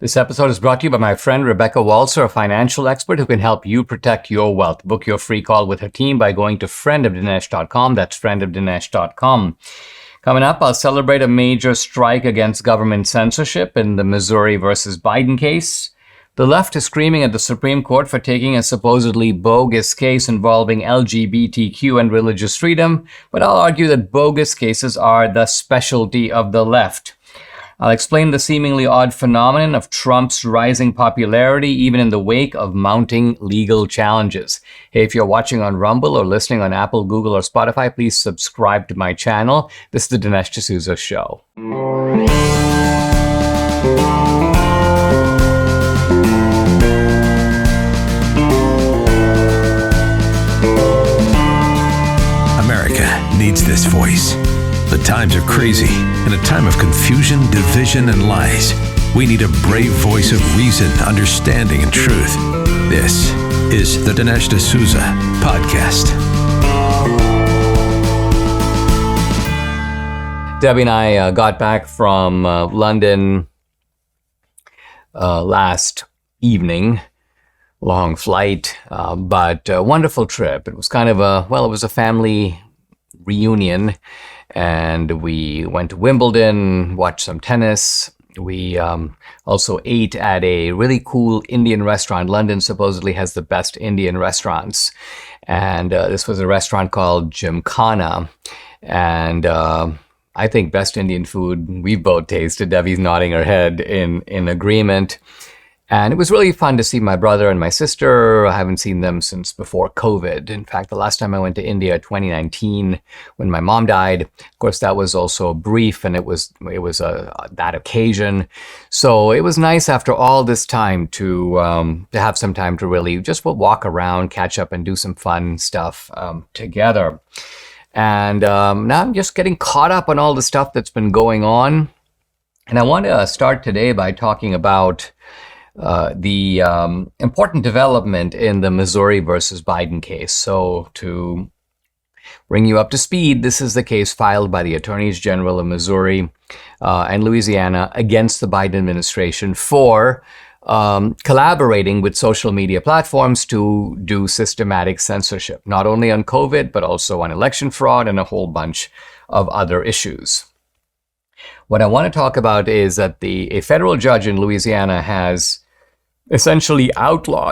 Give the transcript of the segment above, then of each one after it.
This episode is brought to you by my friend Rebecca Walser, a financial expert who can help you protect your wealth. Book your free call with her team by going to friendofdinesh.com. That's friendofdinesh.com. Coming up, I'll celebrate a major strike against government censorship in the Missouri versus Biden case. The left is screaming at the Supreme Court for taking a supposedly bogus case involving LGBTQ and religious freedom, but I'll argue that bogus cases are the specialty of the left. I'll explain the seemingly odd phenomenon of Trump's rising popularity even in the wake of mounting legal challenges. Hey, if you're watching on Rumble or listening on Apple, Google, or Spotify, please subscribe to my channel. This is the Dinesh D'Souza Show. America needs this voice. The times are crazy. In a time of confusion, division, and lies, we need a brave voice of reason, understanding, and truth. This is the Dinesh D'Souza Podcast. Debbie and I got back from London last evening. Long flight, but a wonderful trip. It was kind of it was a family reunion. And we went to Wimbledon, watched some tennis. We also ate at a really cool Indian restaurant. London supposedly has the best Indian restaurants. And this was a restaurant called Gymkhana. And I think best Indian food we've both tasted. Debbie's nodding her head in agreement. And it was really fun to see my brother and my sister. I haven't seen them since before COVID. In fact, the last time I went to India, 2019, when my mom died. Of course, that was also brief, and it was that occasion. So it was nice after all this time to have some time to really just walk around, catch up, and do some fun stuff together. And now I'm just getting caught up on all the stuff that's been going on. And I want to start today by talking about the important development in the Missouri versus Biden case. So to bring you up to speed, this is the case filed by the Attorneys General of Missouri and Louisiana against the Biden administration for collaborating with social media platforms to do systematic censorship, not only on COVID, but also on election fraud and a whole bunch of other issues. What I want to talk about is that a federal judge in Louisiana has essentially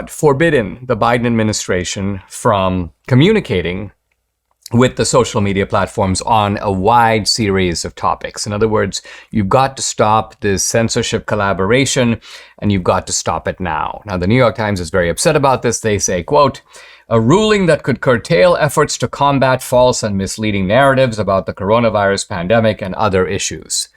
forbidden the Biden administration from communicating with the social media platforms on a wide series of topics. In other words, you've got to stop this censorship collaboration, and you've got to stop it now. Now, the New York Times is very upset about this. They say, quote, "A ruling that could curtail efforts to combat false and misleading narratives about the coronavirus pandemic and other issues."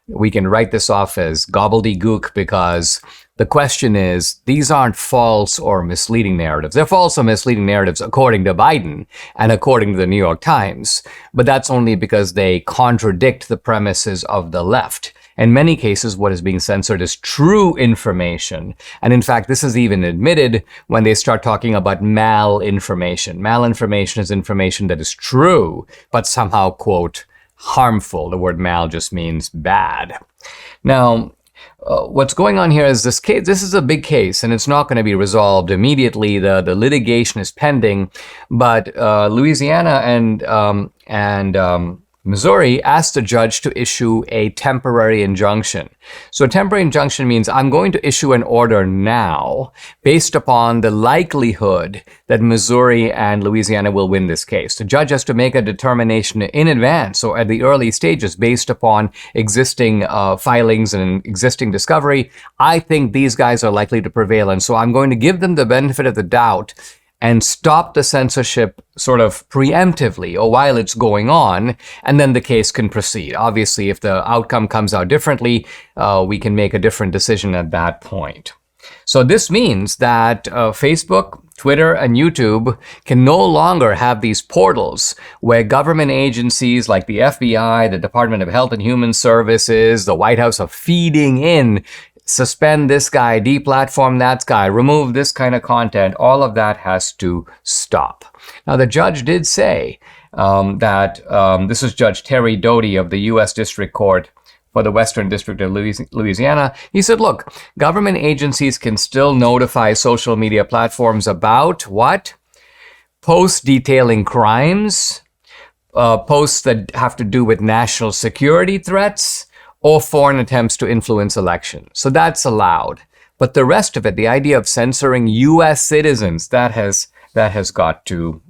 We can write this off as gobbledygook because the question is, these aren't false or misleading narratives. They're false or misleading narratives according to Biden and according to the New York Times, but that's only because they contradict the premises of the left. In many cases, what is being censored is true information. And in fact, this is even admitted when they start talking about malinformation. Malinformation is information that is true, but somehow, quote, harmful. The word mal just means bad. Now, what's going on here is this case. This is a big case, and it's not going to be resolved immediately. The litigation is pending, but Louisiana and Missouri asked the judge to issue a temporary injunction. So a temporary injunction means I'm going to issue an order now based upon the likelihood that Missouri and Louisiana will win this case. The judge has to make a determination in advance or at the early stages based upon existing filings and existing discovery. I think these guys are likely to prevail, and so I'm going to give them the benefit of the doubt and stop the censorship sort of preemptively or while it's going on, and then the case can proceed. Obviously, if the outcome comes out differently, we can make a different decision at that point. So this means that Facebook, Twitter, and YouTube can no longer have these portals where government agencies like the FBI, the Department of Health and Human Services, the White House are feeding in suspend this guy, deplatform that guy, remove this kind of content. All of that has to stop. Now, the judge did say that this is Judge Terry Doty of the U.S. District Court for the Western District of Louisiana. He said, look, government agencies can still notify social media platforms about what? Posts detailing crimes, posts that have to do with national security threats, or foreign attempts to influence elections. So that's allowed. But the rest of it, the idea of censoring U.S. citizens, that has got to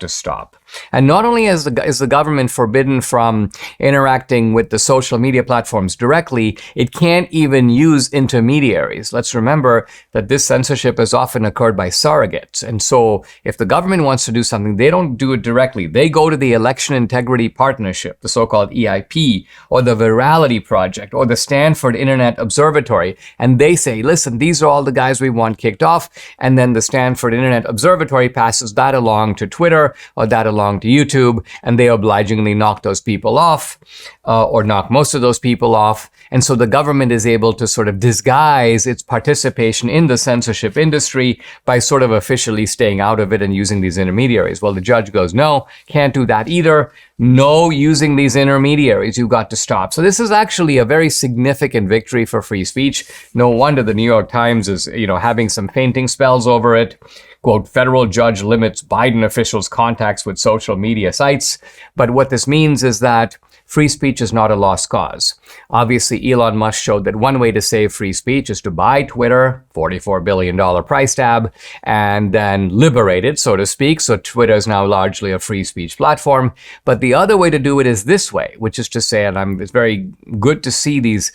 stop. And not only is the government forbidden from interacting with the social media platforms directly, it can't even use intermediaries. Let's remember that this censorship has often occurred by surrogates. And so if the government wants to do something, they don't do it directly. They go to the Election Integrity Partnership, the so-called EIP, or the Virality Project, or the Stanford Internet Observatory, and they say, listen, these are all the guys we want kicked off. And then the Stanford Internet Observatory passes that along to Twitter or that along to YouTube, and they obligingly knock those people off, or knock most of those people off. And so the government is able to sort of disguise its participation in the censorship industry by sort of officially staying out of it and using these intermediaries. Well, the judge goes, no, can't do that either. No using these intermediaries. You've got to stop. So this is actually a very significant victory for free speech. No wonder the New York Times is, having some fainting spells over it. Quote, federal judge limits Biden officials' contacts with social media sites. But what this means is that free speech is not a lost cause. Obviously, Elon Musk showed that one way to save free speech is to buy Twitter, $44 billion price tag, and then liberate it, so to speak. So Twitter is now largely a free speech platform. But the other way to do it is this way, which is to say, and it's very good to see these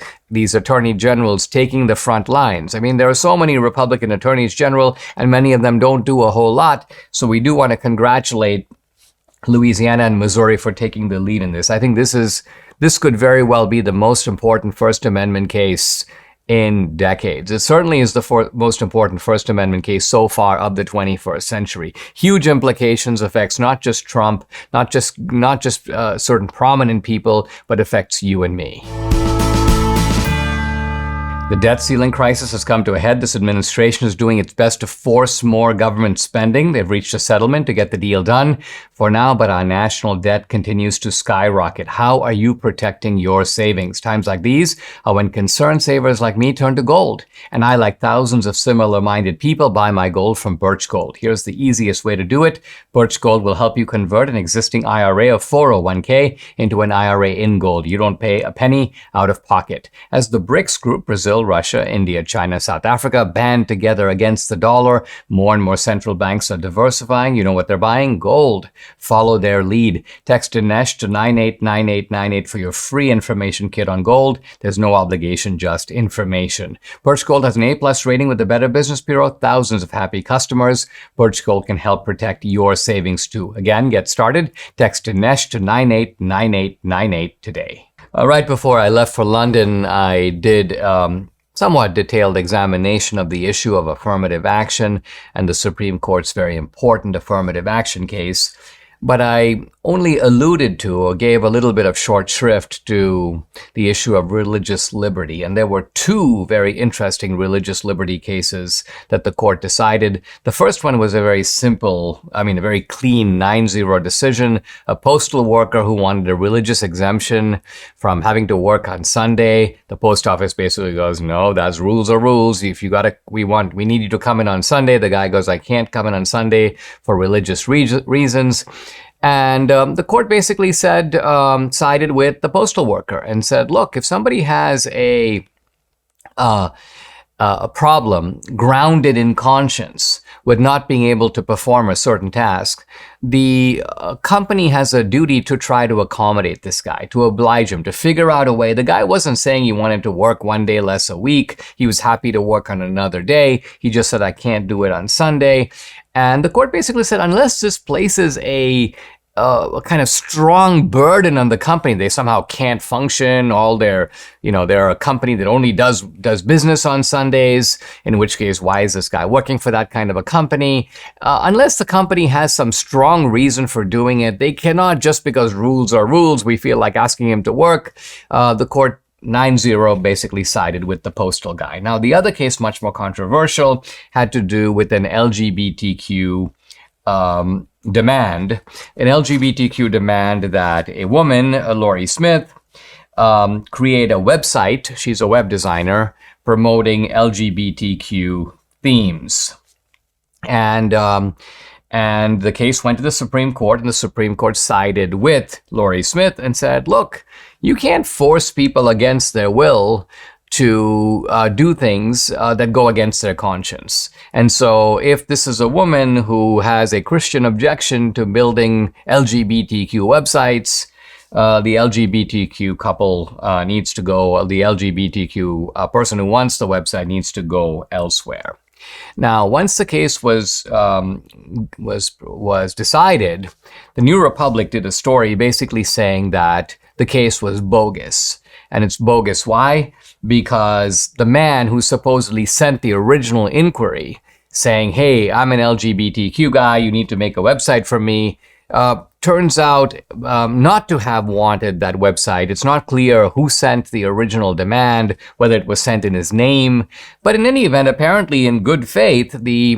attorney generals taking the front lines. I mean, there are so many Republican attorneys general, and many of them don't do a whole lot. So we do want to congratulate Louisiana and Missouri for taking the lead in this. I think this could very well be the most important First Amendment case in decades. It certainly is the most important First Amendment case so far of the 21st century. Huge implications, affects not just Trump, not just certain prominent people, but affects you and me. The debt ceiling crisis has come to a head. This administration is doing its best to force more government spending. They've reached a settlement to get the deal done for now, but our national debt continues to skyrocket. How are you protecting your savings? Times like these are when concerned savers like me turn to gold. And I, like thousands of similar-minded people, buy my gold from Birch Gold. Here's the easiest way to do it. Birch Gold will help you convert an existing IRA of 401k into an IRA in gold. You don't pay a penny out of pocket. As the BRICS group, Brazil, Russia, India, China, South Africa, band together against the dollar, more and more central banks are diversifying. You know what they're buying? Gold. Follow their lead. Text Dinesh to 989898 for your free information kit on gold. There's no obligation, just information. Birch Gold has an A+ rating with the Better Business Bureau. Thousands of happy customers. Birch Gold can help protect your savings too. Again, get started. Text Dinesh to 989898 today. Right before I left for London, I did somewhat detailed examination of the issue of affirmative action and the Supreme Court's very important affirmative action case. But I only alluded to or gave a little bit of short shrift to the issue of religious liberty. And there were two very interesting religious liberty cases that the court decided. The first one was a very a very clean 9-0 decision. A postal worker who wanted a religious exemption from having to work on Sunday. The post office basically goes, no, that's rules are rules. If we need you to come in on Sunday. The guy goes, I can't come in on Sunday for religious reasons. And the court basically sided with the postal worker and said, look, if somebody has a problem grounded in conscience with not being able to perform a certain task, the company has a duty to try to accommodate this guy, to oblige him, to figure out a way. The guy wasn't saying he wanted to work one day less a week. He was happy to work on another day. He just said, I can't do it on Sunday. And the court basically said, unless this places a kind of strong burden on the company, they somehow can't function. They're a company that only does business on Sundays, in which case, why is this guy working for that kind of a company? Unless the company has some strong reason for doing it, they cannot, just because rules are rules, we feel like asking him to work. The court 9-0 basically sided with the postal guy. Now, the other case, much more controversial, had to do with an LGBTQ demand, that a woman, Lori Smith, create a website. She's a web designer promoting LGBTQ themes. And the case went to the Supreme Court, and the Supreme Court sided with Laurie Smith and said, look, you can't force people against their will to do things that go against their conscience. And so if this is a woman who has a Christian objection to building LGBTQ websites, the LGBTQ couple needs to go, the LGBTQ person who wants the website needs to go elsewhere. Now, once the case was decided, the New Republic did a story basically saying that the case was bogus. And it's bogus. Why? Because the man who supposedly sent the original inquiry saying, hey, I'm an LGBTQ guy, you need to make a website for me, turns out not to have wanted that website. It's not clear who sent the original demand, whether it was sent in his name. But in any event, apparently in good faith, the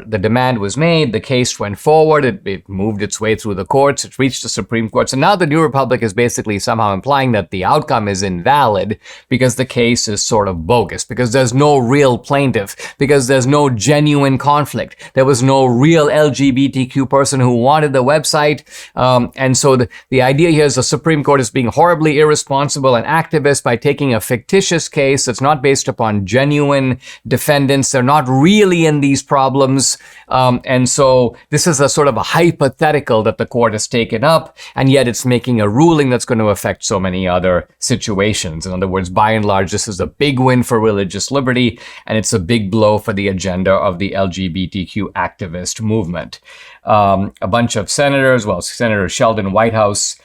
demand was made. The case went forward. It moved its way through the courts. It reached the Supreme Court. So now the New Republic is basically somehow implying that the outcome is invalid because the case is sort of bogus, because there's no real plaintiff, because there's no genuine conflict. There was no real LGBTQ person who wanted the website. And so the idea here is the Supreme Court is being horribly irresponsible and activist by taking a fictitious case that's not based upon genuine defendants. They're not really in these problems. And so this is a sort of a hypothetical that the court has taken up, and yet it's making a ruling that's going to affect so many other situations. In other words, by and large, this is a big win for religious liberty, and it's a big blow for the agenda of the LGBTQ activist movement. A bunch of senators, Senator Sheldon Whitehouse,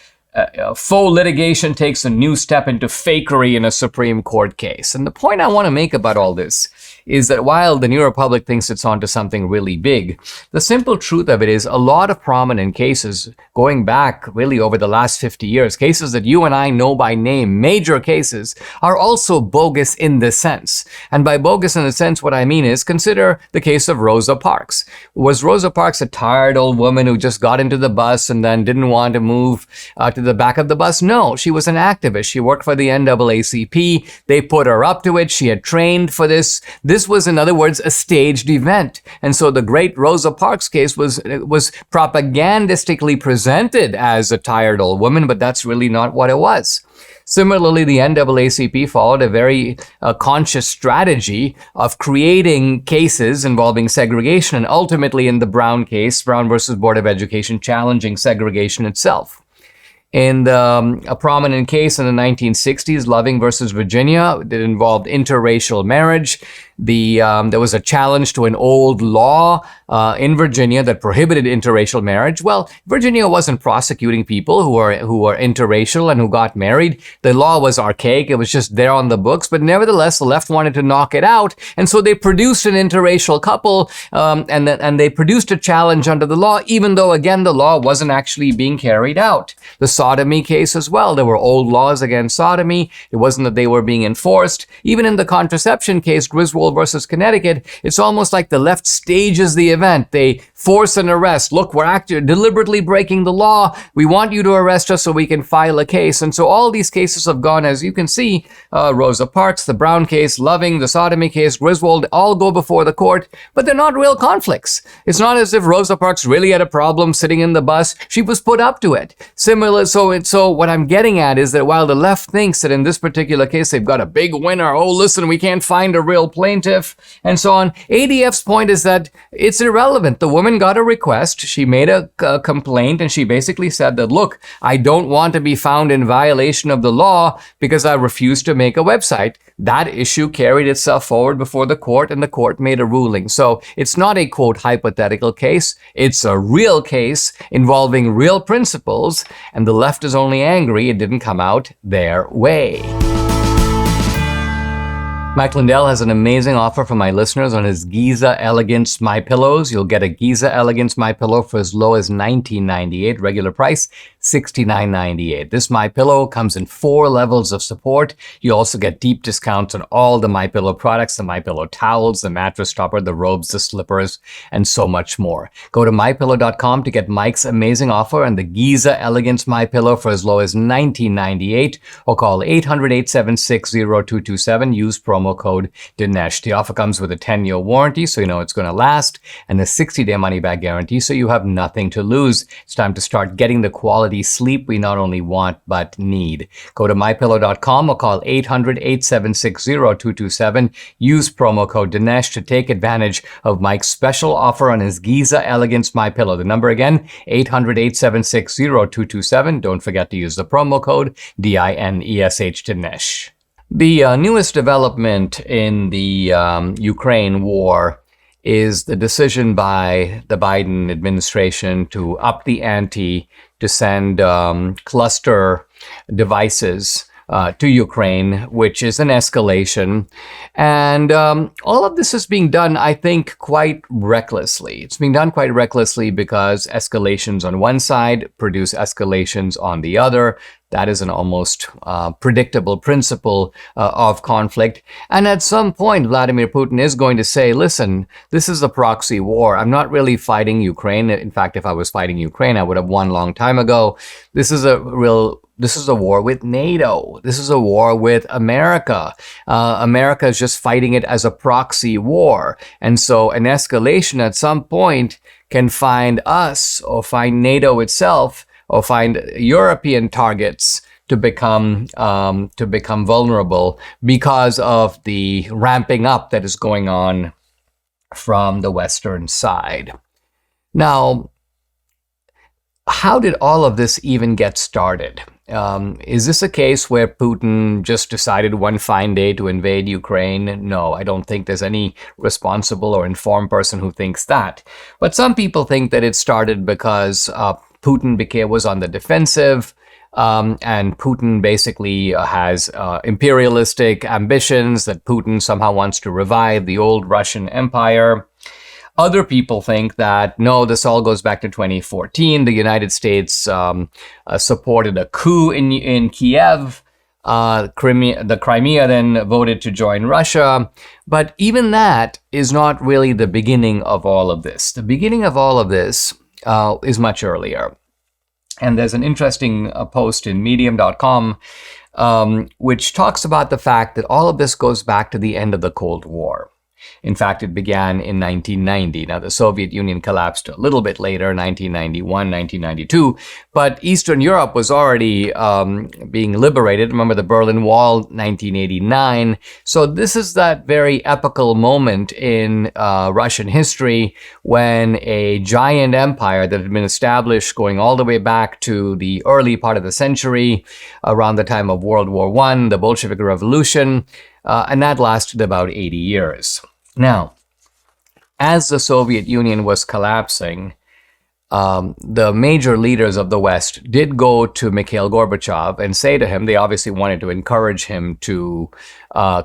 faux litigation takes a new step into fakery in a Supreme Court case. And the point I want to make about all this is that while the New Republic thinks it's onto something really big, the simple truth of it is a lot of prominent cases going back really over the last 50 years, cases that you and I know by name, major cases, are also bogus in this sense. And by bogus in the sense, what I mean is consider the case of Rosa Parks. Was Rosa Parks a tired old woman who just got into the bus and then didn't want to move to the back of the bus? No, she was an activist. She worked for the NAACP. They put her up to it. She had trained for this. This was, in other words, a staged event. And so the great Rosa Parks case was propagandistically presented as a tired old woman, but that's really not what it was. Similarly, the NAACP followed a very conscious strategy of creating cases involving segregation, and ultimately in the Brown case, Brown versus Board of Education, challenging segregation itself. In a prominent case in the 1960s, Loving versus Virginia, that involved interracial marriage. There was a challenge to an old law in Virginia that prohibited interracial marriage. Well, Virginia wasn't prosecuting people who were interracial and who got married. The law was archaic. It was just there on the books. But nevertheless, the left wanted to knock it out. And so they produced an interracial couple and they produced a challenge under the law, even though, again, the law wasn't actually being carried out. The sodomy case as well. There were old laws against sodomy. It wasn't that they were being enforced. Even in the contraception case, Griswold versus Connecticut, it's almost like the left stages the event. They force an arrest. Look, we're deliberately breaking the law. We want you to arrest us so we can file a case. And so all these cases have gone, as you can see, Rosa Parks, the Brown case, Loving, the sodomy case, Griswold, all go before the court, but they're not real conflicts. It's not as if Rosa Parks really had a problem sitting in the bus. She was put up to it. Similar, so what I'm getting at is that while the left thinks that in this particular case they've got a big winner, oh, listen, we can't find a real plaintiff, and so on, ADF's point is that it's irrelevant. The woman got a request, she made a complaint, and she basically said that, look, I don't want to be found in violation of the law because I refuse to make a website. That issue carried itself forward before the court, and the court made a ruling. So it's not a, quote, hypothetical case. It's a real case involving real principles, and the left is only angry it didn't come out their way. Mike Lindell has an amazing offer for my listeners on his Giza Elegance My Pillows. You'll get a Giza Elegance My Pillow for as low as $19.98 regular price, $69.98. This MyPillow comes in 4 levels of support. You also get deep discounts on all the MyPillow products, the MyPillow towels, the mattress topper, the robes, the slippers, and so much more. Go to MyPillow.com to get Mike's amazing offer on the Giza Elegance MyPillow for as low as $19.98, or call 800-876-0227. Use promo code Dinesh. The offer comes with a 10-year warranty, so you know it's going to last, and a 60-day money-back guarantee, so you have nothing to lose. It's time to start getting the quality sleep we not only want, but need. Go to MyPillow.com or call 800-876-0227. Use promo code Dinesh to take advantage of Mike's special offer on his Giza Elegance MyPillow. The number again, 800-876-0227. Don't forget to use the promo code DINESH Dinesh. The newest development in the Ukraine war is the decision by the Biden administration to up the ante to send cluster devices to Ukraine, which is an escalation. And all of this is being done, I think, quite recklessly. It's being done quite recklessly because escalations on one side produce escalations on the other. That is an almost predictable principle of conflict. And at some point, Vladimir Putin is going to say, listen, this is a proxy war. I'm not really fighting Ukraine. In fact, if I was fighting Ukraine, I would have won a long time ago. This is a war with NATO. This is a war with America. America is just fighting it as a proxy war. And so an escalation at some point can find us or find NATO itself or find European targets to become vulnerable because of the ramping up that is going on from the Western side. Now, how did all of this even get started? Is this a case where Putin just decided one fine day to invade Ukraine? No, I don't think there's any responsible or informed person who thinks that. But some people think that it started because Putin was on the defensive, and Putin basically has imperialistic ambitions, that Putin somehow wants to revive the old Russian Empire. Other people think that, no, this all goes back to 2014. The United States supported a coup in Kiev. The Crimea then voted to join Russia. But even that is not really the beginning of all of this. The beginning of all of this is much earlier. And there's an interesting post in medium.com which talks about the fact that all of this goes back to the end of the Cold War. In fact, it began in 1990. Now, the Soviet Union collapsed a little bit later, 1991, 1992, but Eastern Europe was already being liberated. Remember the Berlin Wall, 1989. So this is that very epical moment in Russian history when a giant empire that had been established going all the way back to the early part of the century, around the time of World War I, the Bolshevik Revolution, and that lasted about 80 years. Now, as the Soviet Union was collapsing, the major leaders of the West did go to Mikhail Gorbachev and say to him, they obviously wanted to encourage him to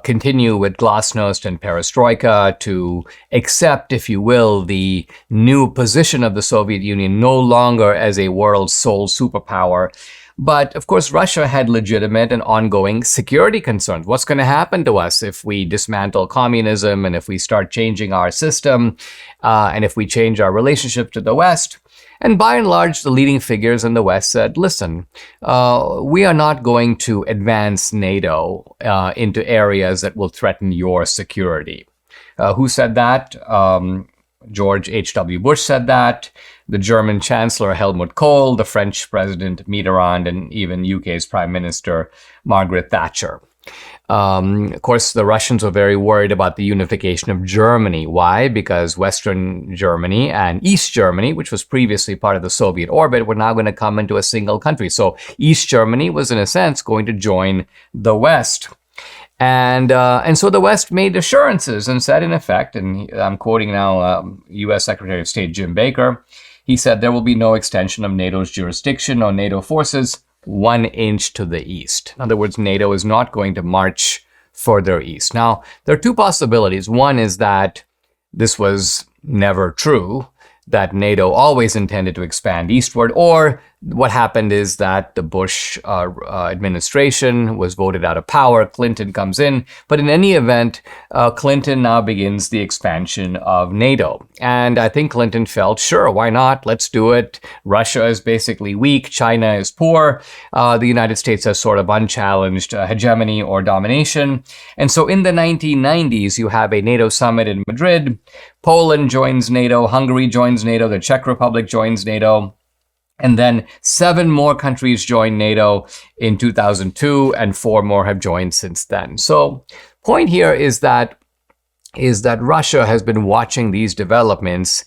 continue with glasnost and perestroika, to accept, if you will, the new position of the Soviet Union no longer as a world's sole superpower. But, of course, Russia had legitimate and ongoing security concerns. What's going to happen to us if we dismantle communism and if we start changing our system and if we change our relationship to the West? And by and large, the leading figures in the West said, listen, we are not going to advance NATO into areas that will threaten your security. Who said that? George H.W. Bush said that. The German Chancellor Helmut Kohl, the French President Mitterrand, and even UK's Prime Minister Margaret Thatcher. Of course, the Russians were very worried about the unification of Germany. Why? Because Western Germany and East Germany, which was previously part of the Soviet orbit, were now going to come into a single country. So East Germany was, in a sense, going to join the West. And so the West made assurances and said, in effect, and I'm quoting now U.S. Secretary of State Jim Baker, he said there will be no extension of NATO's jurisdiction or NATO forces 1 inch to the east. In other words, NATO is not going to march further east. Now, there are two possibilities. One is that this was never true, that NATO always intended to expand eastward, or what happened is that the Bush administration was voted out of power. Clinton comes in. But in any event, Clinton now begins the expansion of NATO. And I think Clinton felt, sure, why not? Let's do it. Russia is basically weak. China is poor. The United States has sort of unchallenged hegemony or domination. And so in the 1990s, you have a NATO summit in Madrid. Poland joins NATO. Hungary joins NATO. The Czech Republic joins NATO. And then 7 more countries joined NATO in 2002, and 4 more have joined since then. So point here is that Russia has been watching these developments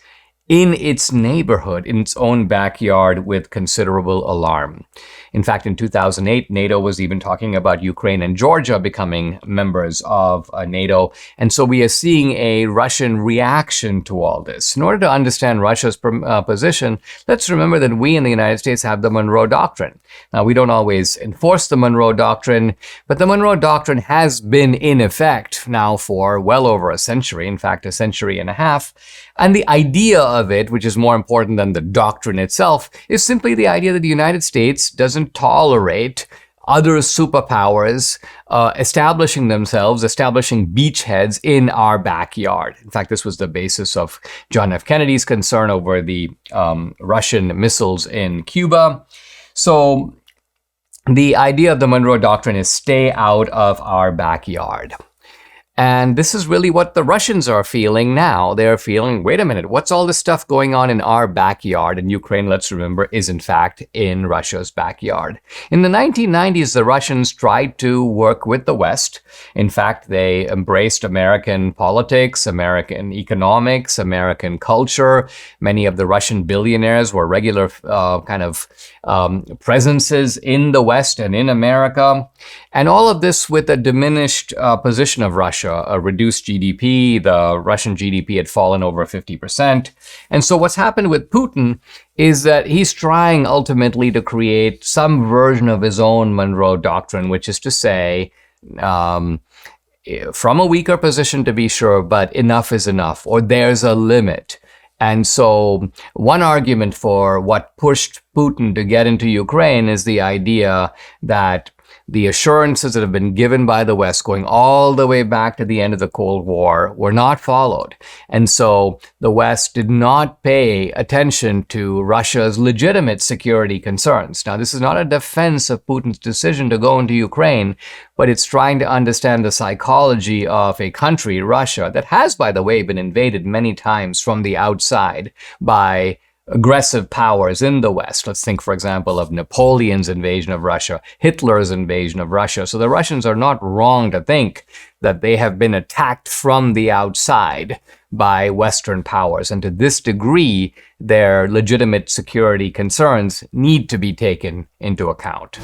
in its neighborhood, in its own backyard, with considerable alarm. In fact, in 2008, NATO was even talking about Ukraine and Georgia becoming members of NATO. And so we are seeing a Russian reaction to all this. In order to understand Russia's position, let's remember that we in the United States have the Monroe Doctrine. Now, we don't always enforce the Monroe Doctrine, but the Monroe Doctrine has been in effect now for well over a century, in fact, a century and a half. And the idea of it, which is more important than the doctrine itself, is simply the idea that the United States doesn't tolerate other superpowers establishing themselves, establishing beachheads in our backyard. In fact, this was the basis of John F. Kennedy's concern over the Russian missiles in Cuba. So the idea of the Monroe Doctrine is stay out of our backyard. And this is really what the Russians are feeling now. They're feeling, wait a minute, what's all this stuff going on in our backyard? And Ukraine, let's remember, is in fact in Russia's backyard. In the 1990s, the Russians tried to work with the West. In fact, they embraced American politics, American economics, American culture. Many of the Russian billionaires were regular presences in the West and in America. And all of this with a diminished position of Russia. A reduced GDP, the Russian GDP had fallen over 50%. And so what's happened with Putin is that he's trying ultimately to create some version of his own Monroe Doctrine, which is to say, from a weaker position to be sure, but enough is enough, or there's a limit. And so one argument for what pushed Putin to get into Ukraine is the idea that the assurances that have been given by the West going all the way back to the end of the Cold War were not followed. And so the West did not pay attention to Russia's legitimate security concerns. Now, this is not a defense of Putin's decision to go into Ukraine, but it's trying to understand the psychology of a country, Russia, that has, by the way, been invaded many times from the outside by aggressive powers in the West. Let's think, for example, of Napoleon's invasion of Russia, Hitler's invasion of Russia. So the Russians are not wrong to think that they have been attacked from the outside by Western powers. And to this degree, their legitimate security concerns need to be taken into account.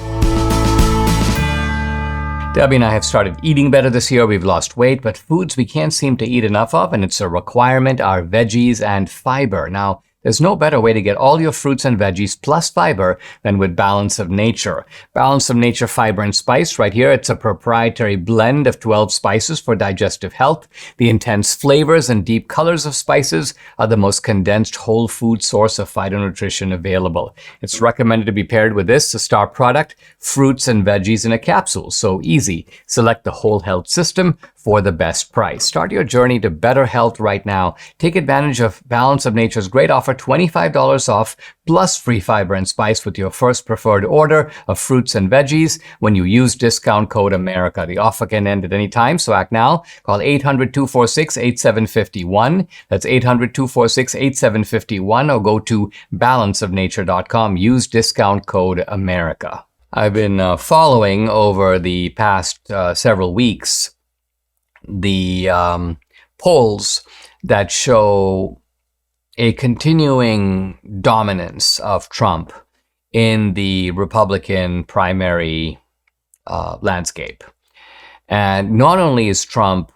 Debbie and I have started eating better this year. We've lost weight, but foods we can't seem to eat enough of, and it's a requirement, are veggies and fiber. Now, there's no better way to get all your fruits and veggies plus fiber than with Balance of Nature. Balance of Nature Fiber and Spice right here. It's a proprietary blend of 12 spices for digestive health. The intense flavors and deep colors of spices are the most condensed whole food source of phytonutrition available. It's recommended to be paired with this, the star product, fruits and veggies in a capsule. So easy. Select the whole health system for the best price. Start your journey to better health right now. Take advantage of Balance of Nature's great offer, $25 off plus free fiber and spice with your first preferred order of fruits and veggies when you use discount code America. The offer can end at any time, so act now. Call 800-246-8751. That's 800-246-8751, or go to balanceofnature.com. Use discount code America. I've been following over the past several weeks the polls that show a continuing dominance of Trump in the Republican primary landscape. And not only is Trump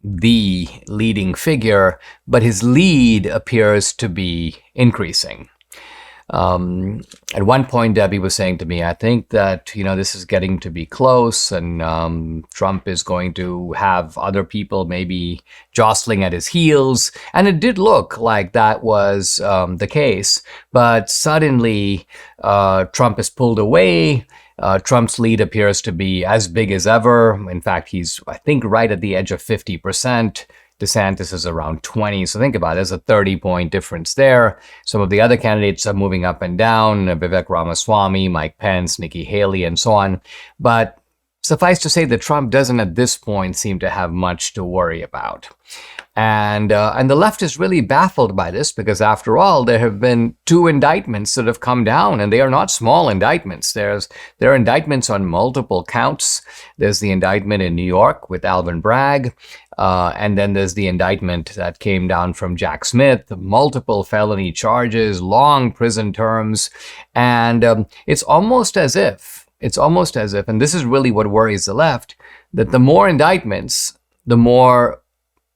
the leading figure, but his lead appears to be increasing. At one point, Debbie was saying to me, I think that, this is getting to be close, and Trump is going to have other people maybe jostling at his heels. And it did look like that was the case. But suddenly, Trump is pulled away. Trump's lead appears to be as big as ever. In fact, he's, I think, right at the edge of 50%. DeSantis is around 20. So think about it. There's a 30-point difference there. Some of the other candidates are moving up and down. Vivek Ramaswamy, Mike Pence, Nikki Haley, and so on. But suffice to say that Trump doesn't at this point seem to have much to worry about. And the left is really baffled by this because, after all, there have been 2 indictments that have come down, and they are not small indictments. There are indictments on multiple counts. There's the indictment in New York with Alvin Bragg, and then there's the indictment that came down from Jack Smith, multiple felony charges, long prison terms, and it's almost as if, and this is really what worries the left, that the more indictments, the more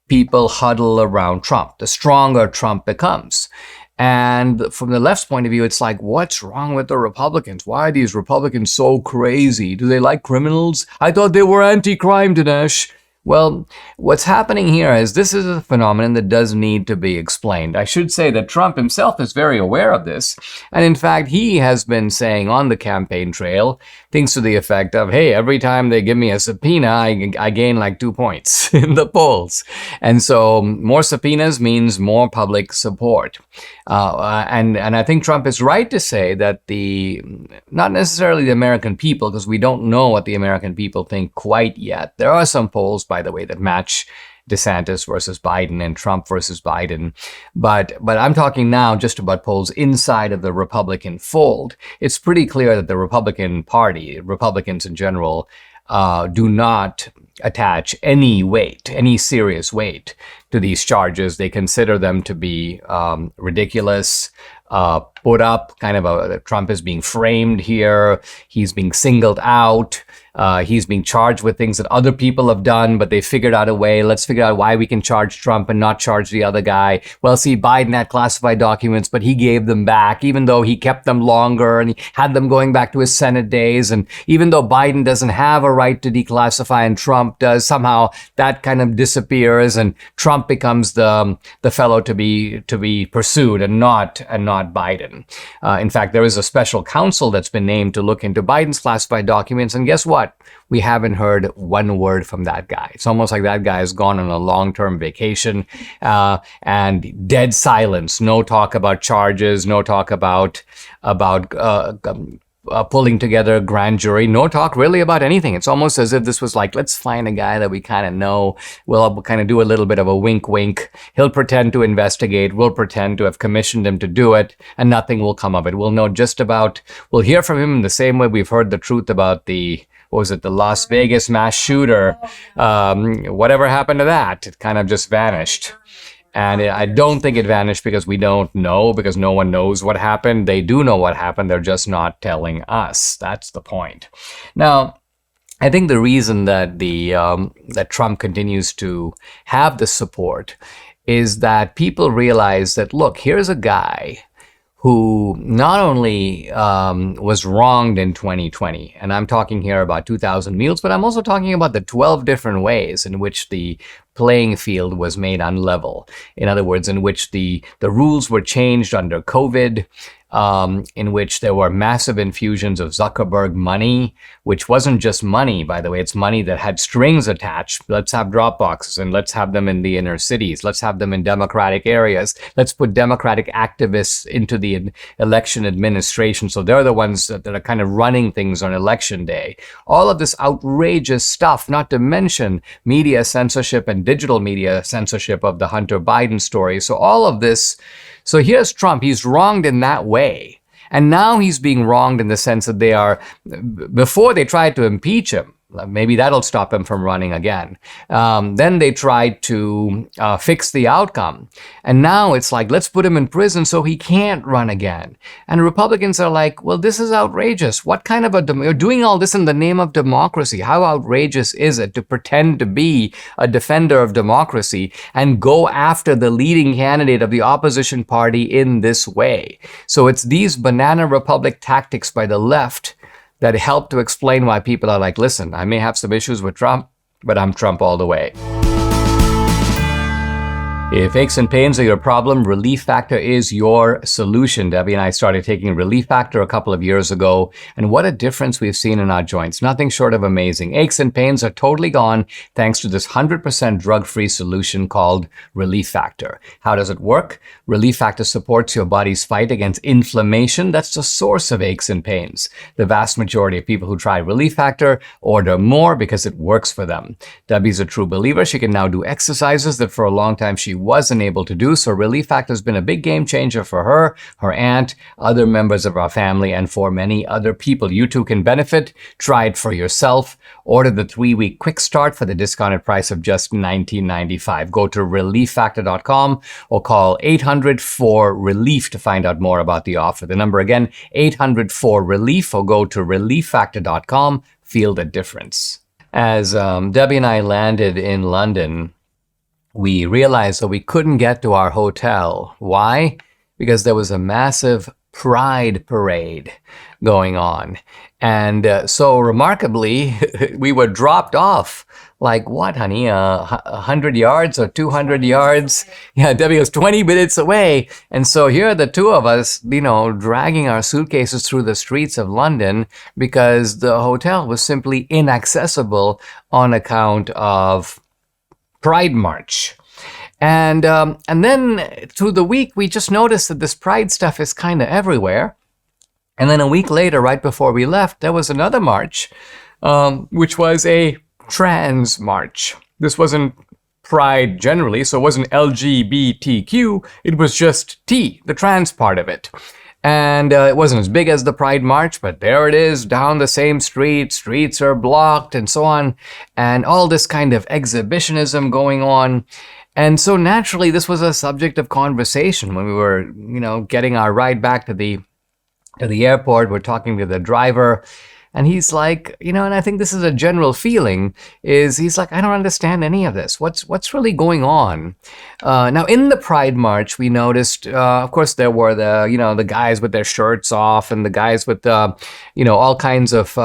people huddle around Trump, the stronger Trump becomes. And from the left's point of view, it's like, what's wrong with the Republicans? Why are these Republicans so crazy? Do they like criminals? I thought they were anti-crime, Dinesh. Well, what's happening here is this is a phenomenon that does need to be explained. I should say that Trump himself is very aware of this. And in fact, he has been saying on the campaign trail things to the effect of, hey, every time they give me a subpoena, I gain like 2 points in the polls. And so more subpoenas means more public support. And I think Trump is right to say that not necessarily the American people, because we don't know what the American people think quite yet. There are some polls, by the way, that match DeSantis versus Biden and Trump versus Biden. But I'm talking now just about polls inside of the Republican fold. It's pretty clear that the Republican Party, Republicans in general, do not attach any serious weight to these charges. They consider them to be ridiculous, put up, Trump is being framed here. He's being singled out. He's being charged with things that other people have done, but they figured out a way. Let's figure out why we can charge Trump and not charge the other guy. Well, see, Biden had classified documents, but he gave them back, even though he kept them longer and he had them going back to his Senate days. And even though Biden doesn't have a right to declassify and Trump does, somehow that kind of disappears and Trump becomes the fellow to be pursued and not Biden. In fact, there is a special counsel that's been named to look into Biden's classified documents. And guess what? We haven't heard one word from that guy. It's almost like that guy has gone on a long-term vacation and dead silence. No talk about charges. No talk about pulling together a grand jury. No talk really about anything. It's almost as if this was like, let's find a guy that we kind of know. We'll kind of do a little bit of a wink, wink. He'll pretend to investigate. We'll pretend to have commissioned him to do it, and nothing will come of it. We'll hear from him in the same way we've heard the truth about the Las Vegas mass shooter. Whatever happened to that? It kind of just vanished. And I don't think it vanished because we don't know, because no one knows what happened. They do know what happened. They're just not telling us. That's the point. Now, I think the reason that that Trump continues to have the support is that people realize that, look, here's a guy who not only was wronged in 2020, and I'm talking here about 2,000 Mules, but I'm also talking about the 12 different ways in which the playing field was made unlevel. In other words, in which the rules were changed under COVID, in which there were massive infusions of Zuckerberg money, which wasn't just money, by the way. It's money that had strings attached. Let's have drop boxes and let's have them in the inner cities. Let's have them in democratic areas. Let's put democratic activists into the election administration. So they're the ones that are kind of running things on election day. All of this outrageous stuff, not to mention media censorship and digital media censorship of the Hunter Biden story. So all of this. So here's Trump. He's wronged in that way. And now he's being wronged in the sense that before they tried to impeach him, maybe that'll stop him from running again. Then they tried to fix the outcome. And now it's like, let's put him in prison so he can't run again. And Republicans are like, well, this is outrageous. What kind of you're doing all this in the name of democracy. How outrageous is it to pretend to be a defender of democracy and go after the leading candidate of the opposition party in this way? So it's these banana republic tactics by the left that help to explain why people are like, listen, I may have some issues with Trump, but I'm Trump all the way. If aches and pains are your problem, Relief Factor is your solution. Debbie and I started taking Relief Factor a couple of years ago, and what a difference we've seen in our joints. Nothing short of amazing. Aches and pains are totally gone thanks to this 100% drug-free solution called Relief Factor. How does it work? Relief Factor supports your body's fight against inflammation. That's the source of aches and pains. The vast majority of people who try Relief Factor order more because it works for them. Debbie's a true believer. She can now do exercises that for a long time she wasn't able to do. So Relief Factor has been a big game changer for her, her aunt, other members of our family, and for many other people. You too can benefit. Try it for yourself. Order the 3-week quick start for the discounted price of just $19.95. Go to relieffactor.com or call 800-4-RELIEF to find out more about the offer. The number again, 800-4-RELIEF, or go to relieffactor.com. Feel the difference. As Debbie and I landed in London, we realized that we couldn't get to our hotel. Why? Because there was a massive pride parade going on. And so remarkably, we were dropped off. Like, what, honey, 100 yards or 200 yards? Yeah, Debbie was 20 minutes away. And so here are the two of us, dragging our suitcases through the streets of London because the hotel was simply inaccessible on account of Pride March. And then through the week, we just noticed that this Pride stuff is kind of everywhere. And then a week later, right before we left, there was another march, which was a trans march. This wasn't Pride generally, so it wasn't LGBTQ. It was just T, the trans part of it. And it wasn't as big as the Pride March, but there it is, down the same street. Streets are blocked and so on. And all this kind of exhibitionism going on. And so naturally, this was a subject of conversation when we were, getting our ride back to the airport. We're talking to the driver. And he's like, and I think this is a general feeling, is he's like, I don't understand any of this. What's really going on? Now, in the Pride March, we noticed, of course, there were the guys with their shirts off and the guys with, all kinds of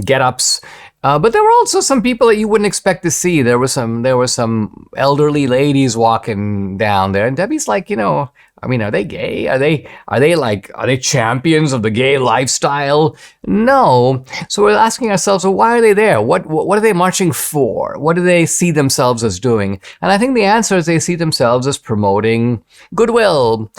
get-ups. But there were also some people that you wouldn't expect to see. There were some elderly ladies walking down there. And Debbie's like, are they gay? Are they champions of the gay lifestyle? No. So we're asking ourselves, well, why are they there? What are they marching for? What do they see themselves as doing? And I think the answer is they see themselves as promoting goodwill,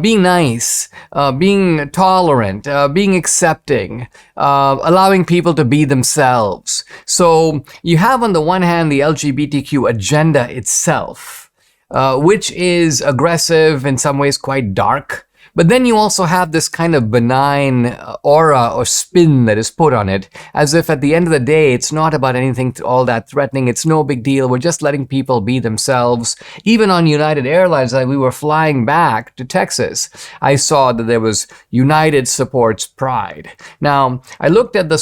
being nice, being tolerant, being accepting, allowing people to be themselves. So you have on the one hand the LGBTQ agenda itself, which is aggressive, in some ways quite dark. But then you also have this kind of benign aura or spin that is put on it, as if at the end of the day, it's not about anything all that threatening. It's no big deal. We're just letting people be themselves. Even on United Airlines, we were flying back to Texas, I saw that there was United supports Pride. Now, I looked at the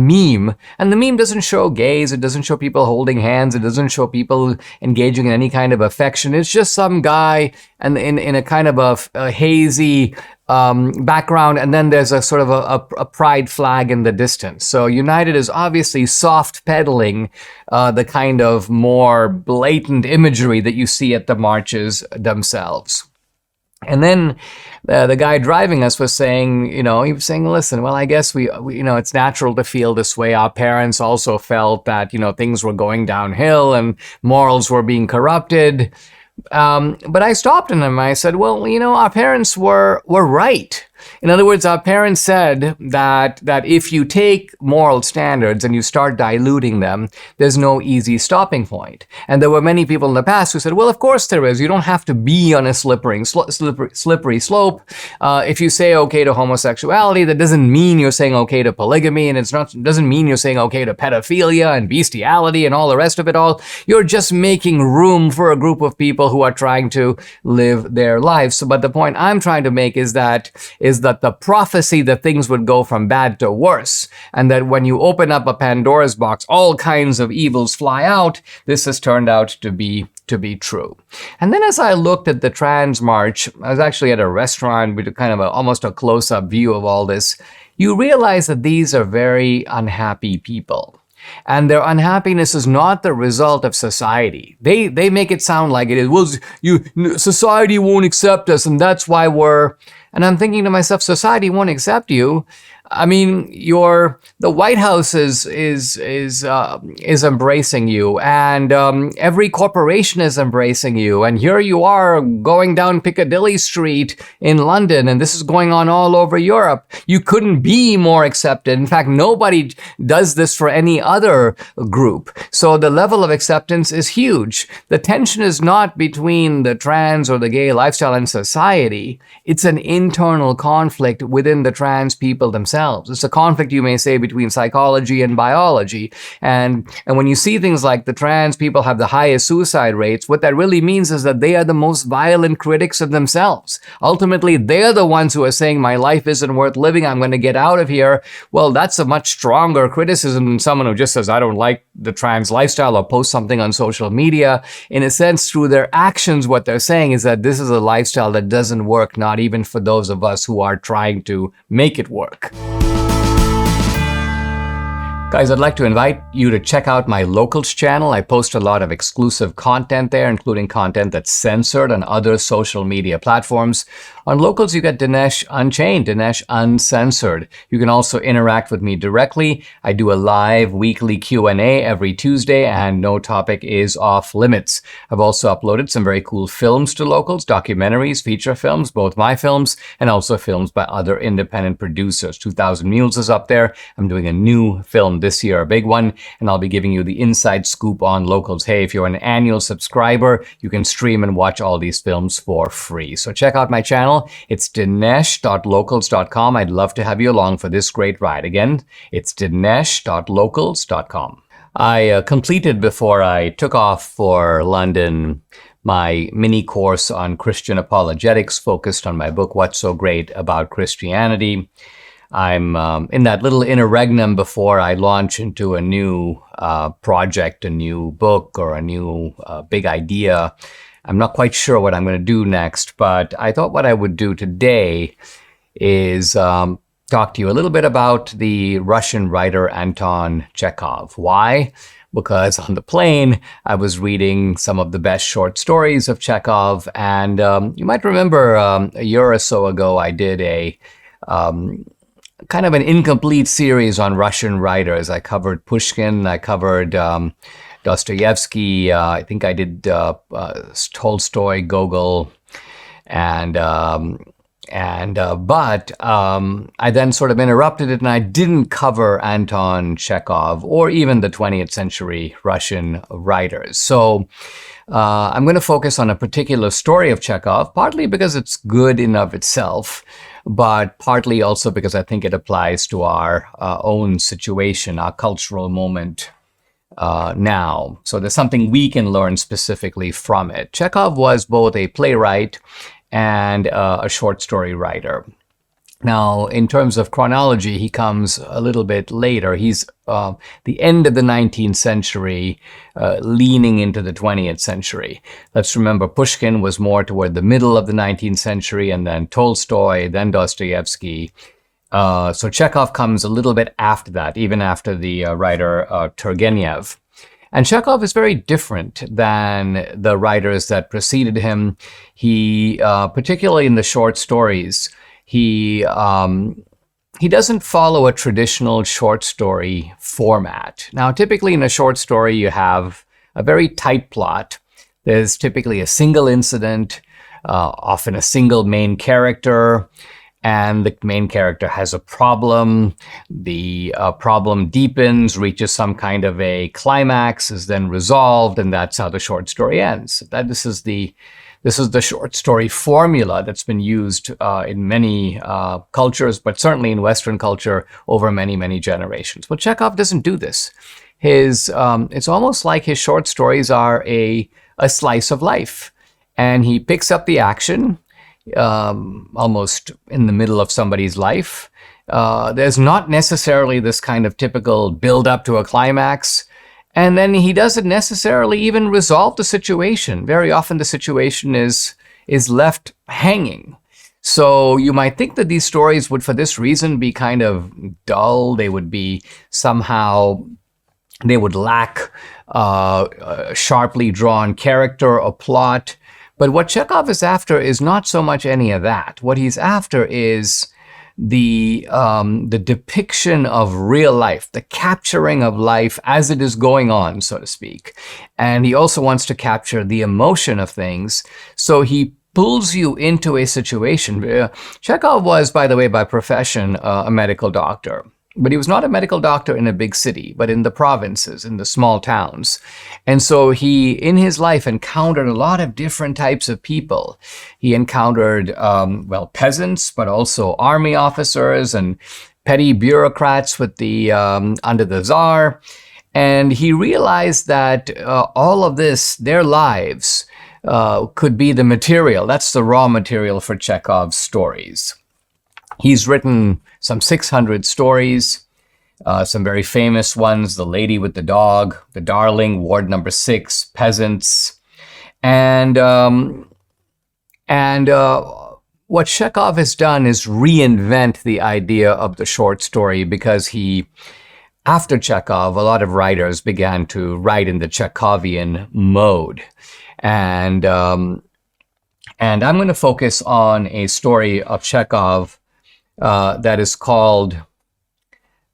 meme, and the meme doesn't show gays. It doesn't show people holding hands. It doesn't show people engaging in any kind of affection. It's just some guy and in a kind of a hazy background, and then there's a sort of a pride flag in the distance. So United is obviously soft pedaling the kind of more blatant imagery that you see at the marches themselves. And then the guy driving us was saying, he was saying, listen, well, I guess we it's natural to feel this way. Our parents also felt that, things were going downhill and morals were being corrupted. But I stopped him and I said, well, our parents were right. In other words, our parents said that if you take moral standards and you start diluting them, there's no easy stopping point. And there were many people in the past who said, well, of course there is. You don't have to be on a slippery slope. If you say okay to homosexuality, that doesn't mean you're saying okay to polygamy, and it doesn't mean you're saying okay to pedophilia and bestiality and all the rest of it all. You're just making room for a group of people who are trying to live their lives. But the point I'm trying to make is that the prophecy that things would go from bad to worse, and that when you open up a Pandora's box, all kinds of evils fly out. This has turned out to be true. And then as I looked at the trans march, I was actually at a restaurant with kind of almost a close-up view of all this. You realize that these are very unhappy people. And their unhappiness is not the result of society. They make it sound like it is. Well, society won't accept us, and that's why we're... And I'm thinking to myself, society won't accept you. I mean, the White House is embracing you, and every corporation is embracing you. And here you are going down Piccadilly Street in London, and this is going on all over Europe. You couldn't be more accepted. In fact, nobody does this for any other group. So the level of acceptance is huge. The tension is not between the trans or the gay lifestyle and society. It's an internal conflict within the trans people themselves. It's a conflict, you may say, between psychology and biology. And when you see things like the trans people have the highest suicide rates, what that really means is that they are the most violent critics of themselves. Ultimately, they're the ones who are saying, my life isn't worth living, I'm going to get out of here. Well, that's a much stronger criticism than someone who just says, I don't like the trans lifestyle, or post something on social media. In a sense, through their actions, what they're saying is that this is a lifestyle that doesn't work, not even for those of us who are trying to make it work. Guys, I'd like to invite you to check out my Locals channel. I post a lot of exclusive content there, including content that's censored on other social media platforms. On Locals, you get Dinesh Unchained, Dinesh Uncensored. You can also interact with me directly. I do a live weekly Q&A every Tuesday, and no topic is off limits. I've also uploaded some very cool films to Locals, documentaries, feature films, both my films, and also films by other independent producers. 2000 Mules is up there. I'm doing a new film this year, a big one, and I'll be giving you the inside scoop on Locals. Hey, if you're an annual subscriber, you can stream and watch all these films for free. So check out my channel. It's dinesh.locals.com. I'd love to have you along for this great ride. Again, it's dinesh.locals.com. I completed, before I took off for London, my mini course on Christian apologetics focused on my book, What's So Great About Christianity. I'm in that little interregnum before I launch into a new project, a new book, or a new big idea. I'm not quite sure what I'm going to do next, but I thought what I would do today is talk to you a little bit about the Russian writer Anton Chekov. Why? Because on the plane, I was reading some of the best short stories of Chekov, and you might remember a year or so ago, I did a kind of an incomplete series on Russian writers. I covered Pushkin, I covered Dostoevsky, I think I did Tolstoy, Gogol, but I then sort of interrupted it, and I didn't cover Anton Chekov or even the 20th century Russian writers. So I'm going to focus on a particular story of Chekov, partly because it's good in of itself, but partly also because I think it applies to our own situation, our cultural moment now. So there's something we can learn specifically from it. Chekov was both a playwright and a short story writer. Now, in terms of chronology, he comes a little bit later. He's the end of the 19th century, leaning into the 20th century. Let's remember, Pushkin was more toward the middle of the 19th century, and then Tolstoy, then Dostoevsky. So Chekov comes a little bit after that, even after the writer Turgenev. And Chekov is very different than the writers that preceded him. He, particularly in the short stories, he doesn't follow a traditional short story format. Now, typically in a short story, you have a very tight plot. There's typically a single incident, often a single main character, and the main character has a problem. The problem deepens, reaches some kind of a climax, is then resolved, and that's how the short story ends. This is the short story formula that's been used in many cultures, but certainly in Western culture over many, many generations. Well, Chekov doesn't do this. It's almost like his short stories are a slice of life. And he picks up the action almost in the middle of somebody's life. There's not necessarily this kind of typical build up to a climax. And then he doesn't necessarily even resolve the situation. Very often the situation is left hanging. So you might think that these stories would, for this reason, be kind of dull. They would be somehow, they would lack sharply drawn character or plot. But what Chekov is after is not so much any of that. What he's after is the depiction of real life, the capturing of life as it is going on, so to speak. And he also wants to capture the emotion of things. So he pulls you into a situation. Chekov was, by the way, by profession, a medical doctor. But he was not a medical doctor in a big city, but in the provinces, in the small towns. And so he, in his life, encountered a lot of different types of people. He encountered, peasants, but also army officers and petty bureaucrats with under the Tsar. And he realized that all of this, their lives, could be the material. That's the raw material for Chekov's stories. He's written some 600 stories, some very famous ones: The Lady with the Dog, The Darling, Ward Number 6, Peasants. And what Chekov has done is reinvent the idea of the short story, because after Chekov, a lot of writers began to write in the Chekovian mode. And I'm going to focus on a story of Chekov that is called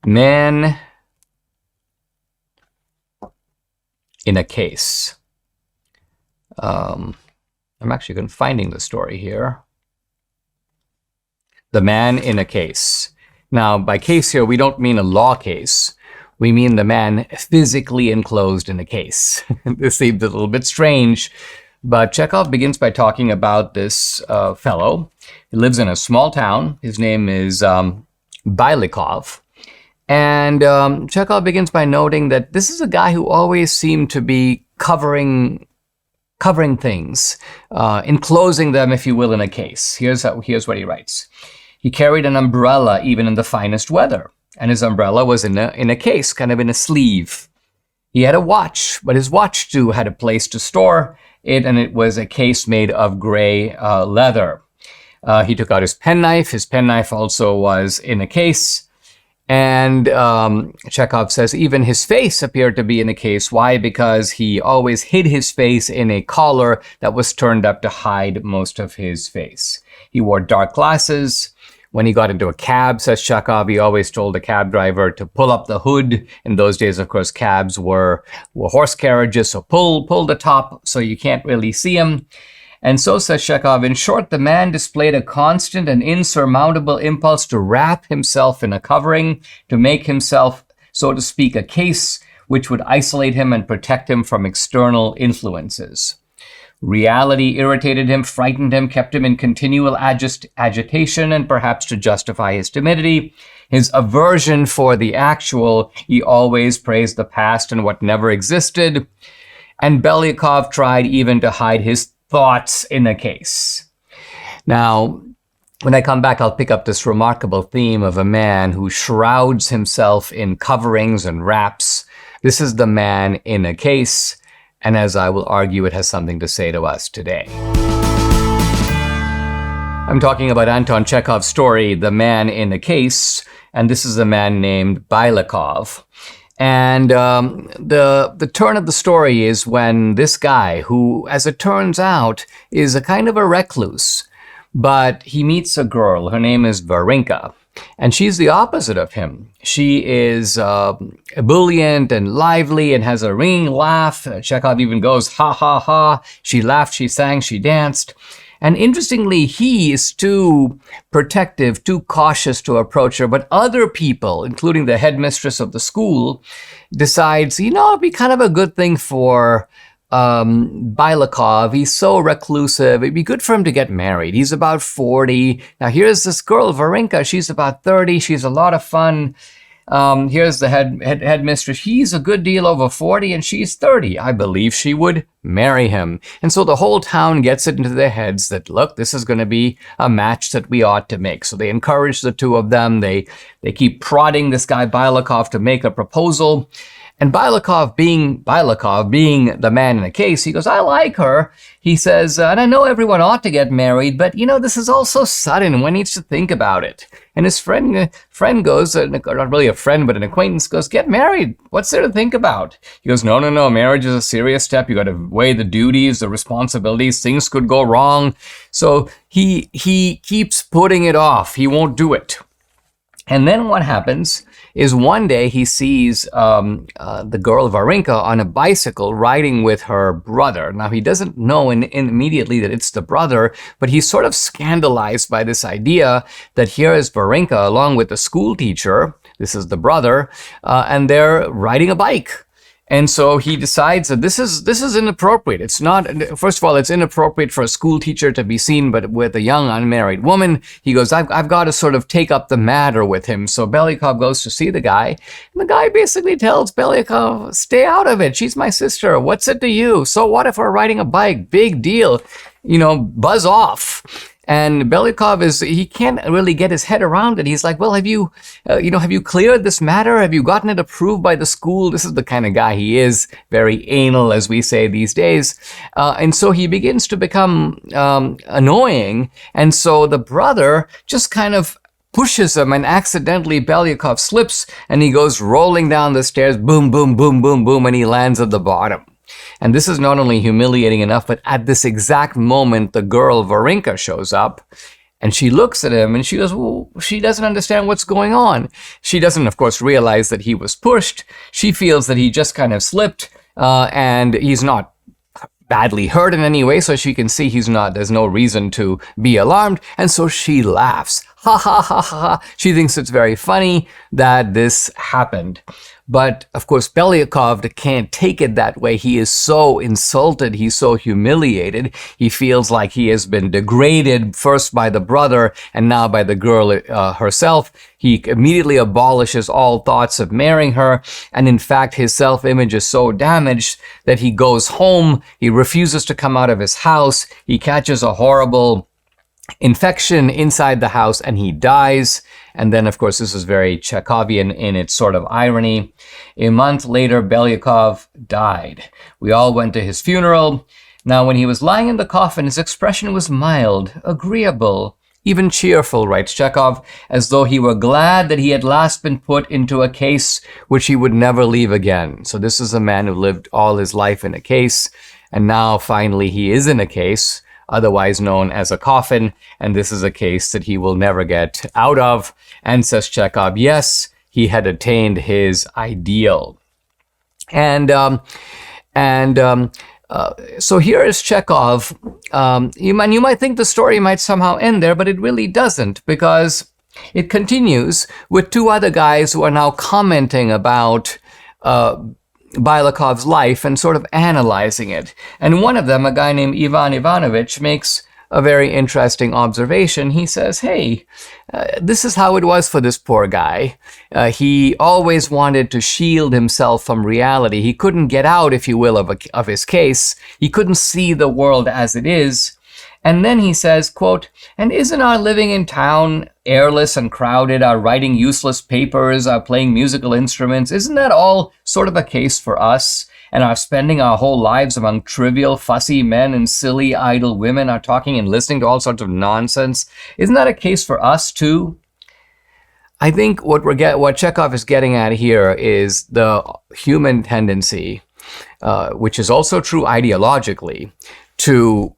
Man in a Case. I'm actually finding the story here. The Man in a Case. Now, by case here, we don't mean a law case. We mean the man physically enclosed in a case. This seems a little bit strange, but Chekov begins by talking about this fellow. He lives in a small town. His name is Bylikov. And Chekov begins by noting that this is a guy who always seemed to be covering things, enclosing them, if you will, in a case. Here's what he writes. He carried an umbrella even in the finest weather, and his umbrella was in a case, kind of in a sleeve. He had a watch, but his watch too had a place to store it, and it was a case made of gray leather. He took out his penknife. His penknife also was in a case. And Chekov says even his face appeared to be in a case. Why? Because he always hid his face in a collar that was turned up to hide most of his face. He wore dark glasses. When he got into a cab, says Chekov, he always told the cab driver to pull up the hood. In those days, of course, cabs were horse carriages, so pull the top so you can't really see him. And so, says Chekov, in short, the man displayed a constant and insurmountable impulse to wrap himself in a covering, to make himself, so to speak, a case which would isolate him and protect him from external influences. Reality irritated him, frightened him, kept him in continual agitation, and perhaps to justify his timidity, his aversion for the actual, he always praised the past and what never existed. And Bylikov tried even to hide his thoughts in a case. Now, when I come back, I'll pick up this remarkable theme of a man who shrouds himself in coverings and wraps. This is the man in a case, and as I will argue, it has something to say to us today. I'm talking about Anton Chekhov's story, The Man in a Case, and this is a man named Bylikov. And the turn of the story is when this guy, who, as it turns out, is a kind of a recluse, but he meets a girl. Her name is Varinka, and she's the opposite of him. She is ebullient and lively and has a ringing laugh. Chekov even goes, ha, ha, ha. She laughed, she sang, she danced. And interestingly, he is too protective, too cautious to approach her. But other people, including the headmistress of the school, decides, it'd be kind of a good thing for Bylakov. He's so reclusive. It'd be good for him to get married. He's about 40. Now here's this girl, Varenka. She's about 30. She's a lot of fun. Here's the headmistress. He's a good deal over 40 and she's 30. I believe she would marry him. And so the whole town gets it into their heads that, look, this is going to be a match that we ought to make. So they encourage the two of them. They keep prodding this guy Bylakov to make a proposal. And Bylakov being the man in the case, he goes, I like her. He says, and I know everyone ought to get married, but this is all so sudden. One needs to think about it. And his friend goes, not really a friend, but an acquaintance goes, get married. What's there to think about? He goes, no. Marriage is a serious step. You got to weigh the duties, the responsibilities. Things could go wrong. So he keeps putting it off. He won't do it. And then what happens is one day he sees the girl Varenka on a bicycle riding with her brother. Now, he doesn't know immediately that it's the brother, but he's sort of scandalized by this idea that here is Varenka along with the school teacher. This is the brother, and they're riding a bike. And so he decides that this is inappropriate. It's not, first of all, it's inappropriate for a school teacher to be seen but with a young unmarried woman. He goes, I've got to sort of take up the matter with him. So Belyakov goes to see the guy. And the guy basically tells Belyakov, stay out of it. She's my sister. What's it to you? So what if we're riding a bike? Big deal. Buzz off. And Belyakov he can't really get his head around it. He's like, well, have you cleared this matter? Have you gotten it approved by the school? This is the kind of guy he is, very anal, as we say these days. And so he begins to become annoying. And so the brother just kind of pushes him, and accidentally Belyakov slips and he goes rolling down the stairs, boom, boom, boom, boom, boom, and he lands at the bottom. And this is not only humiliating enough, but at this exact moment, the girl Varenka shows up and she looks at him and she goes, well, she doesn't understand what's going on. She doesn't, of course, realize that he was pushed. She feels that he just kind of slipped and he's not badly hurt in any way, so she can see there's no reason to be alarmed. And so she laughs. Ha ha ha ha. She thinks it's very funny that this happened. But of course, Belyakov can't take it that way. He is so insulted. He's so humiliated. He feels like he has been degraded first by the brother and now by the girl herself. He immediately abolishes all thoughts of marrying her. And in fact, his self-image is so damaged that he goes home. He refuses to come out of his house. He catches a horrible infection inside the house and he dies. And then, of course, this is very Chekovian in its sort of irony. A month later, Belyakov died. We all went to his funeral. Now, when he was lying in the coffin, his expression was mild, agreeable, even cheerful, writes Chekov, as though he were glad that he had last been put into a case which he would never leave again. So this is a man who lived all his life in a case, and now finally he is in a case, otherwise known as a coffin, and this is a case that he will never get out of. And says Chekov, yes, he had attained his ideal. So here is Chekov. You might think the story might somehow end there, but it really doesn't, because it continues with two other guys who are now commenting about Bylakov's life and sort of analyzing it. And one of them, a guy named Ivan Ivanovich, makes a very interesting observation. He says, hey, this is how it was for this poor guy. He always wanted to shield himself from reality. He couldn't get out, if you will, of his case. He couldn't see the world as it is. And then he says, quote, and isn't our living in town airless and crowded, our writing useless papers, our playing musical instruments, isn't that all sort of a case for us? And our spending our whole lives among trivial, fussy men and silly, idle women, are talking and listening to all sorts of nonsense. Isn't that a case for us too? I think what Chekov is getting at here is the human tendency, which is also true ideologically, to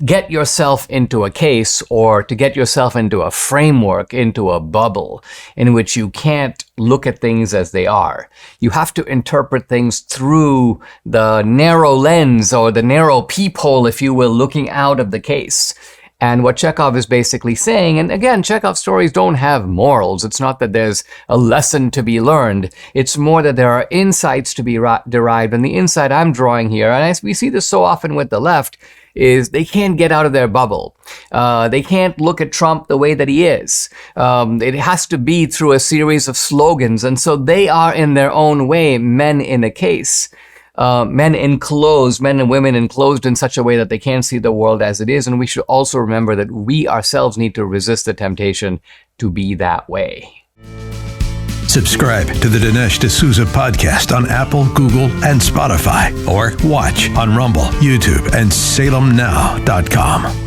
get yourself into a case or to get yourself into a framework, into a bubble in which you can't look at things as they are. You have to interpret things through the narrow lens or the narrow peephole, if you will, looking out of the case. And what Chekov is basically saying, and again, Chekov's stories don't have morals. It's not that there's a lesson to be learned. It's more that there are insights to be derived. And the insight I'm drawing here, and we see this so often with the left, is they can't get out of their bubble. They can't look at Trump the way that he is. It has to be through a series of slogans. And so they are, in their own way, men in a case. Men enclosed, men and women enclosed in such a way that they can't see the world as it is. And we should also remember that we ourselves need to resist the temptation to be that way. Subscribe to the Dinesh D'Souza podcast on Apple, Google, and Spotify, or watch on Rumble, YouTube, and SalemNow.com.